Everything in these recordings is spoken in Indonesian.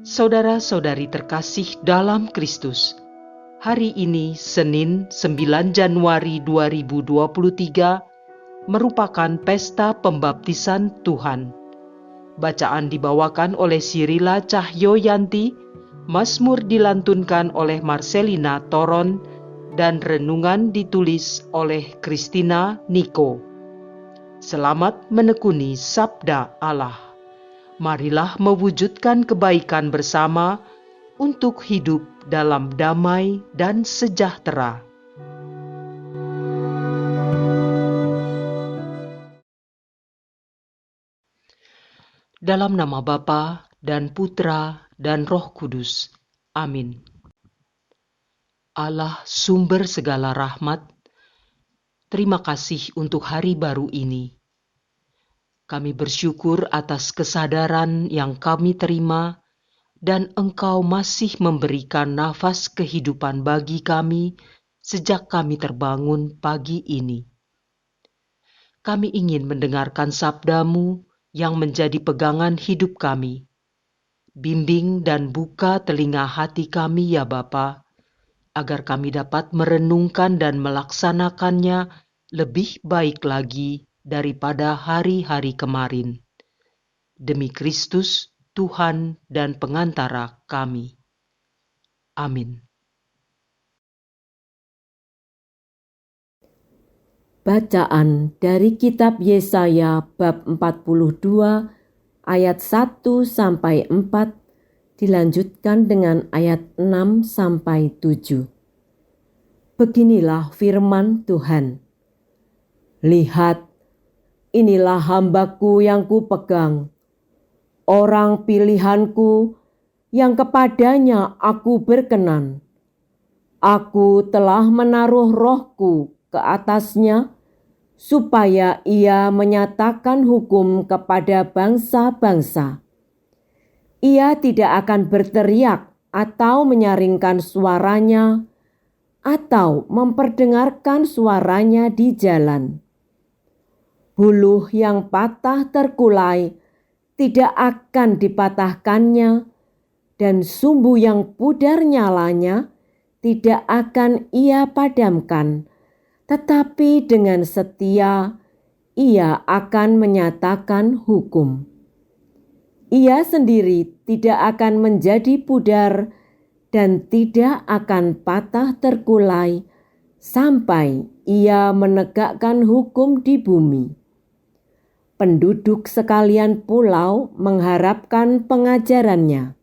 Saudara-saudari terkasih dalam Kristus, hari ini Senin 9 Januari 2023 merupakan pesta pembaptisan Tuhan. Bacaan dibawakan oleh Sirila Cahyoyanti, Mazmur dilantunkan oleh Marcelina Toron, dan renungan ditulis oleh Christina Niko. Selamat menekuni Sabda Allah. Marilah mewujudkan kebaikan bersama untuk hidup dalam damai dan sejahtera. Dalam nama Bapa dan Putra dan Roh Kudus. Amin. Allah sumber segala rahmat, terima kasih untuk hari baru ini. Kami bersyukur atas kesadaran yang kami terima dan Engkau masih memberikan nafas kehidupan bagi kami sejak kami terbangun pagi ini. Kami ingin mendengarkan sabda-Mu yang menjadi pegangan hidup kami. Bimbing dan buka telinga hati kami ya Bapa, agar kami dapat merenungkan dan melaksanakannya lebih baik lagi daripada hari-hari kemarin. Demi Kristus, Tuhan dan pengantara kami. Amin. Bacaan dari kitab Yesaya bab 42 ayat 1 sampai 4 dilanjutkan dengan ayat 6 sampai 7. Beginilah firman Tuhan. Lihat, inilah hambaku yang kupegang, orang pilihanku yang kepadanya aku berkenan. Aku telah menaruh rohku ke atasnya, supaya ia menyatakan hukum kepada bangsa-bangsa. Ia tidak akan berteriak atau menyaringkan suaranya, atau memperdengarkan suaranya di jalan. Buluh yang patah terkulai tidak akan dipatahkannya, dan sumbu yang pudar nyalanya tidak akan ia padamkan, tetapi dengan setia ia akan menyatakan hukum. Ia sendiri tidak akan menjadi pudar dan tidak akan patah terkulai sampai ia menegakkan hukum di bumi. Penduduk sekalian pulau mengharapkan pengajarannya.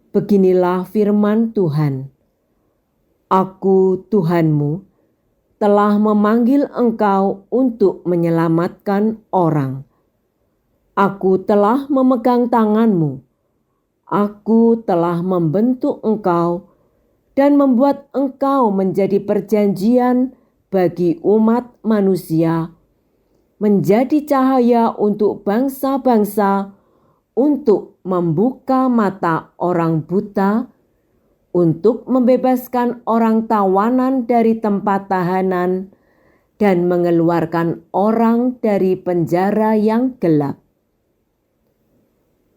Beginilah firman Tuhan. Aku, Tuhanmu, telah memanggil engkau untuk menyelamatkan orang. Aku telah memegang tanganmu. Aku telah membentuk engkau dan membuat engkau menjadi perjanjian bagi umat manusia, menjadi cahaya untuk bangsa-bangsa, untuk membuka mata orang buta, untuk membebaskan orang tawanan dari tempat tahanan, dan mengeluarkan orang dari penjara yang gelap.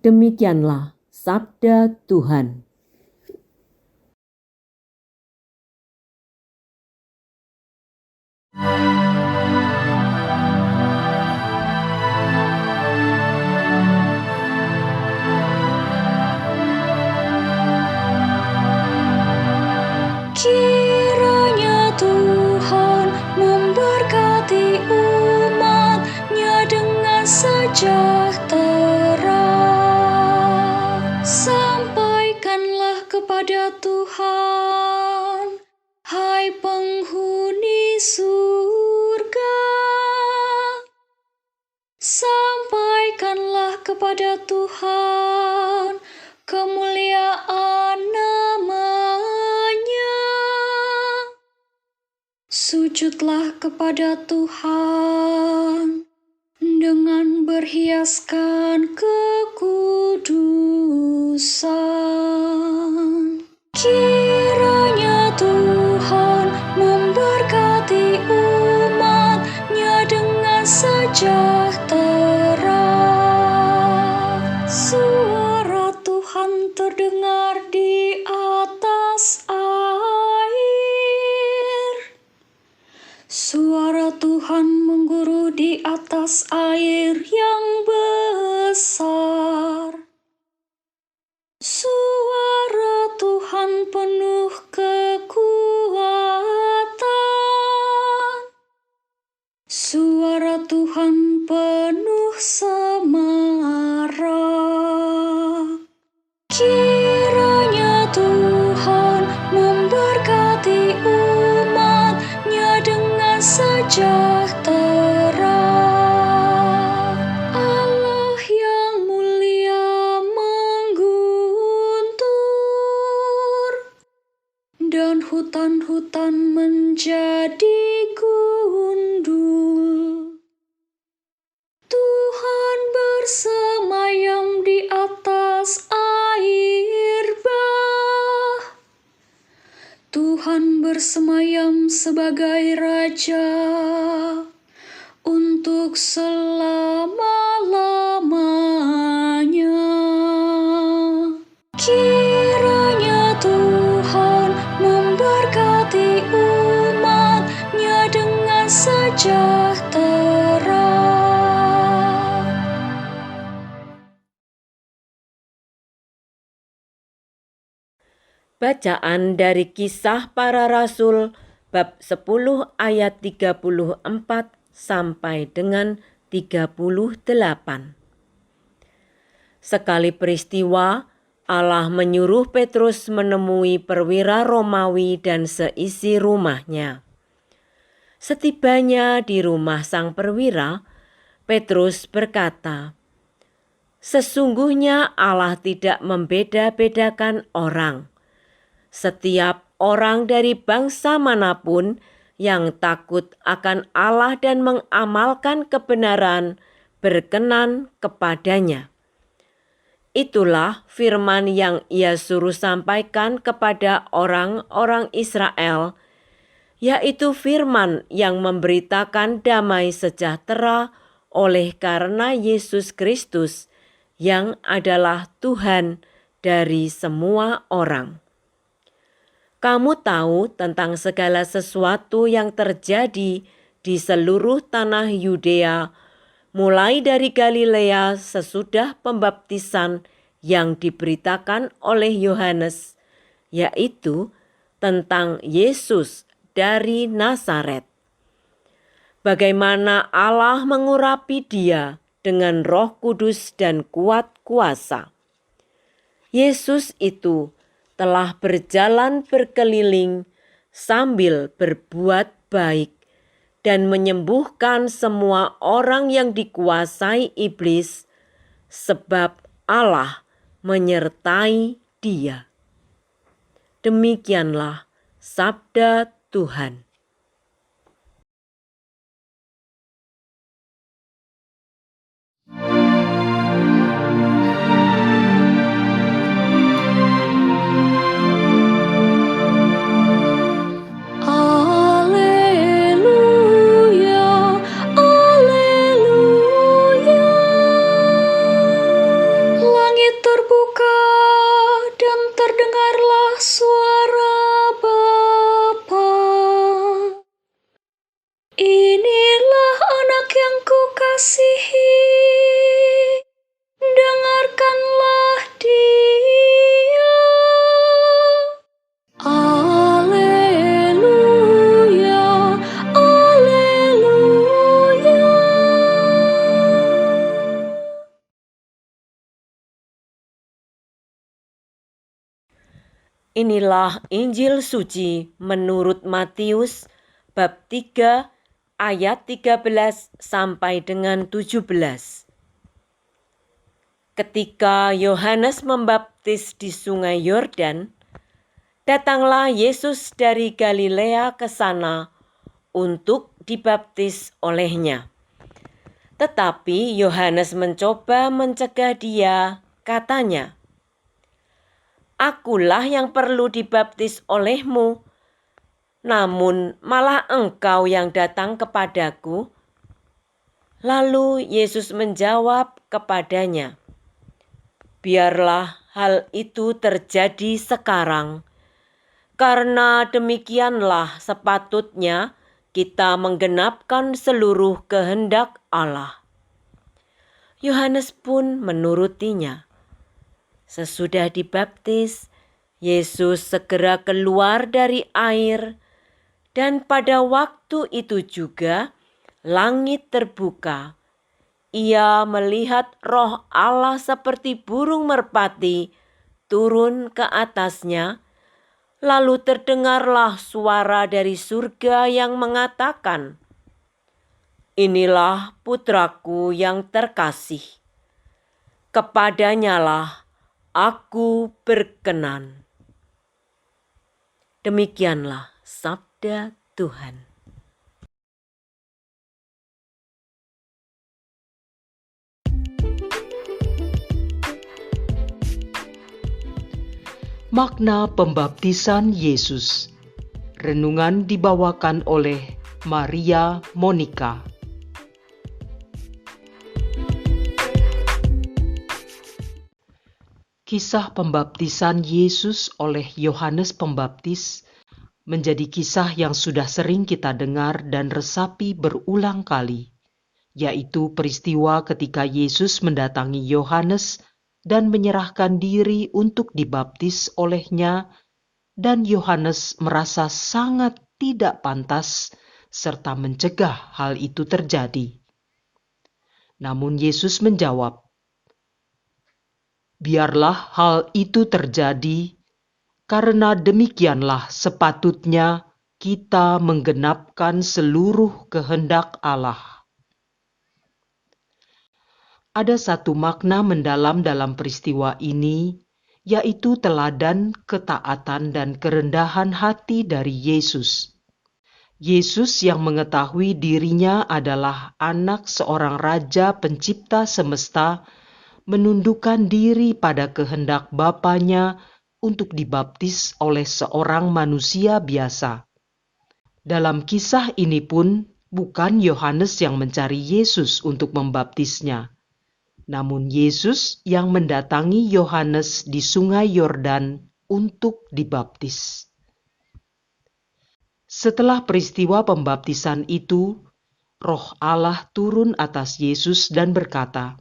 Demikianlah sabda Tuhan. Kiranya Tuhan memberkati umat-Nya dengan sejahtera. Sampaikanlah kepada Tuhan, hai penghuni surga. Sampaikanlah kepada Tuhan kemuliaan nama-Nya. Sujudlah kepada Tuhan dengan berhiaskan kekudusan. Kiranya Tuhan memberkati umat-Nya dengan sejahtera. Suara Tuhan Tuhan mengguru di atas air yang besar. Suara Tuhan penuh kekuatan. Suara Tuhan penuh semarak. Kiranya Tuhan memberkati umat-Nya dengan sejahtera. Allah yang mulia mengguntur, dan hutan-hutan menjadi gundul. Tuhan bersemayam di atas air bah. Tuhan bersemayam sebagai Raja untuk selama-lamanya. Kiranya Tuhan memberkati umat-Nya dengan sejahtera. Bacaan dari Kisah Para Rasul bab 10 ayat 34 sampai dengan 38. Sekali peristiwa, Allah menyuruh Petrus menemui perwira Romawi dan seisi rumahnya. Setibanya di rumah sang perwira, Petrus berkata, "Sesungguhnya Allah tidak membeda-bedakan orang. Setiap orang dari bangsa manapun yang takut akan Allah dan mengamalkan kebenaran berkenan kepadanya." Itulah firman yang Ia suruh sampaikan kepada orang-orang Israel, yaitu firman yang memberitakan damai sejahtera oleh karena Yesus Kristus yang adalah Tuhan dari semua orang. Kamu tahu tentang segala sesuatu yang terjadi di seluruh tanah Yudea, mulai dari Galilea sesudah pembaptisan yang diberitakan oleh Yohanes, yaitu tentang Yesus dari Nazaret. Bagaimana Allah mengurapi Dia dengan Roh Kudus dan kuat kuasa. Yesus itu telah berjalan berkeliling sambil berbuat baik dan menyembuhkan semua orang yang dikuasai iblis, sebab Allah menyertai Dia. Demikianlah sabda Tuhan. Terbuka dan terdengarlah suara Bapa. Inilah anak yang kukasihi, dengarkanlah Dia. Alleluia, alleluia. Inilah Injil suci menurut Matius bab 3 ayat 13 sampai dengan 17. Ketika Yohanes membaptis di sungai Yordan, datanglah Yesus dari Galilea ke sana untuk dibaptis olehnya. Tetapi Yohanes mencoba mencegah Dia, katanya, "Akulah yang perlu dibaptis olehmu, namun malah engkau yang datang kepadaku." Lalu Yesus menjawab kepadanya, "Biarlah hal itu terjadi sekarang, karena demikianlah sepatutnya kita menggenapkan seluruh kehendak Allah. Yohanes pun menurutinya. Sesudah dibaptis, Yesus segera keluar dari air, dan pada waktu itu juga langit terbuka. Ia melihat Roh Allah seperti burung merpati turun ke atasnya, lalu terdengarlah suara dari surga yang mengatakan, "Inilah putraku yang terkasih, kepadanyalah aku berkenan." Demikianlah sabda Tuhan. Makna pembaptisan Yesus. Renungan dibawakan oleh Maria Monica. Kisah pembaptisan Yesus oleh Yohanes Pembaptis menjadi kisah yang sudah sering kita dengar dan resapi berulang kali, yaitu peristiwa ketika Yesus mendatangi Yohanes dan menyerahkan diri untuk dibaptis olehnya, dan Yohanes merasa sangat tidak pantas serta mencegah hal itu terjadi. Namun Yesus menjawab, "Biarlah hal itu terjadi, karena demikianlah sepatutnya kita menggenapkan seluruh kehendak Allah." Ada satu makna mendalam dalam peristiwa ini, yaitu teladan ketaatan dan kerendahan hati dari Yesus. Yesus yang mengetahui dirinya adalah anak seorang raja pencipta semesta, menundukkan diri pada kehendak Bapanya untuk dibaptis oleh seorang manusia biasa. Dalam kisah ini pun, bukan Yohanes yang mencari Yesus untuk membaptisnya, namun Yesus yang mendatangi Yohanes di Sungai Yordan untuk dibaptis. Setelah peristiwa pembaptisan itu, Roh Allah turun atas Yesus dan berkata,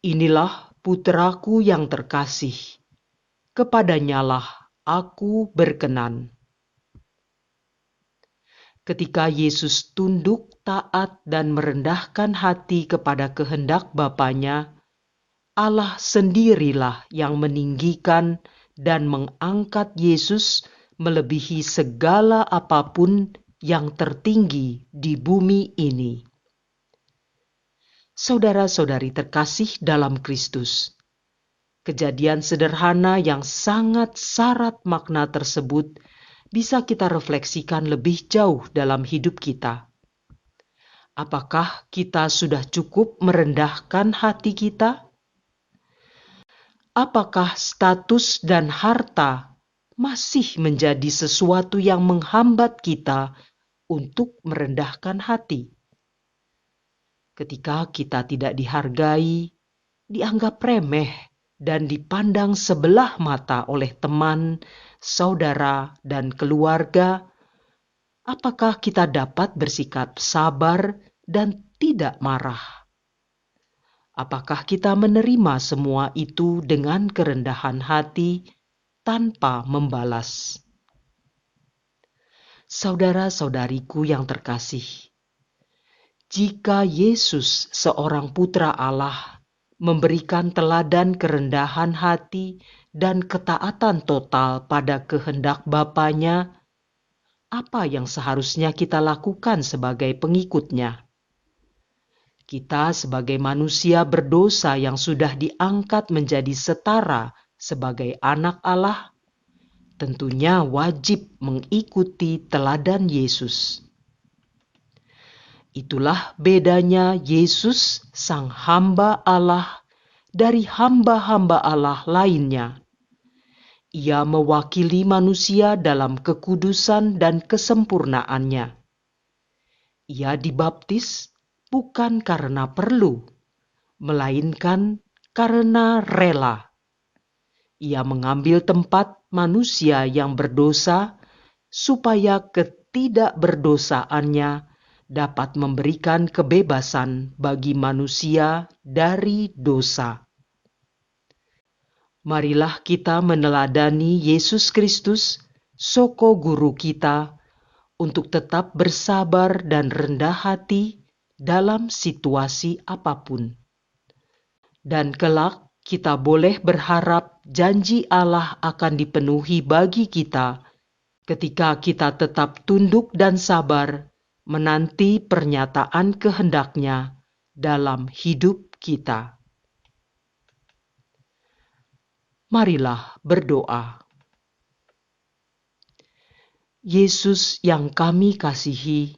"Inilah putraku yang terkasih, kepadanyalah aku berkenan." Ketika Yesus tunduk, taat, dan merendahkan hati kepada kehendak Bapanya, Allah sendirilah yang meninggikan dan mengangkat Yesus melebihi segala apapun yang tertinggi di bumi ini. Saudara-saudari terkasih dalam Kristus, kejadian sederhana yang sangat syarat makna tersebut bisa kita refleksikan lebih jauh dalam hidup kita. Apakah kita sudah cukup merendahkan hati kita? Apakah status dan harta masih menjadi sesuatu yang menghambat kita untuk merendahkan hati? Ketika kita tidak dihargai, dianggap remeh, dan dipandang sebelah mata oleh teman, saudara, dan keluarga, apakah kita dapat bersikap sabar dan tidak marah? Apakah kita menerima semua itu dengan kerendahan hati tanpa membalas? Saudara-saudariku yang terkasih, jika Yesus, seorang putra Allah, memberikan teladan kerendahan hati dan ketaatan total pada kehendak Bapanya, apa yang seharusnya kita lakukan sebagai pengikutnya? Kita sebagai manusia berdosa yang sudah diangkat menjadi setara sebagai anak Allah, tentunya wajib mengikuti teladan Yesus. Itulah bedanya Yesus, sang hamba Allah, dari hamba-hamba Allah lainnya. Ia mewakili manusia dalam kekudusan dan kesempurnaannya. Ia dibaptis bukan karena perlu, melainkan karena rela. Ia mengambil tempat manusia yang berdosa supaya ketidakberdosaannya dapat memberikan kebebasan bagi manusia dari dosa. Marilah kita meneladani Yesus Kristus, Soko Guru kita, untuk tetap bersabar dan rendah hati dalam situasi apapun. Dan kelak kita boleh berharap janji Allah akan dipenuhi bagi kita ketika kita tetap tunduk dan sabar menanti pernyataan kehendak-Nya dalam hidup kita. Marilah berdoa. Yesus yang kami kasihi,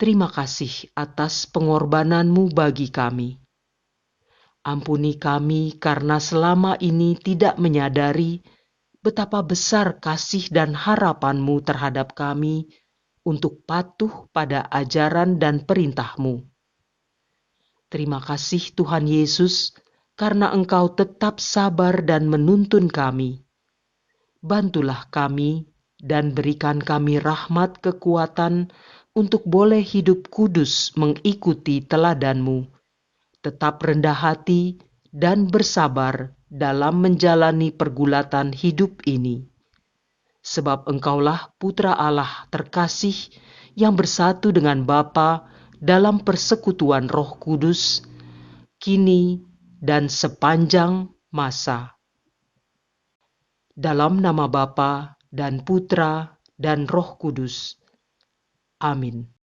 terima kasih atas pengorbanan-Mu bagi kami. Ampuni kami karena selama ini tidak menyadari betapa besar kasih dan harapan-Mu terhadap kami untuk patuh pada ajaran dan perintah-Mu. Terima kasih Tuhan Yesus, karena Engkau tetap sabar dan menuntun kami. Bantulah kami dan berikan kami rahmat kekuatan untuk boleh hidup kudus mengikuti teladan-Mu, tetap rendah hati dan bersabar dalam menjalani pergulatan hidup ini. Sebab Engkaulah Putra Allah terkasih yang bersatu dengan Bapa dalam persekutuan Roh Kudus, kini dan sepanjang masa. Dalam nama Bapa dan Putra dan Roh Kudus. Amin.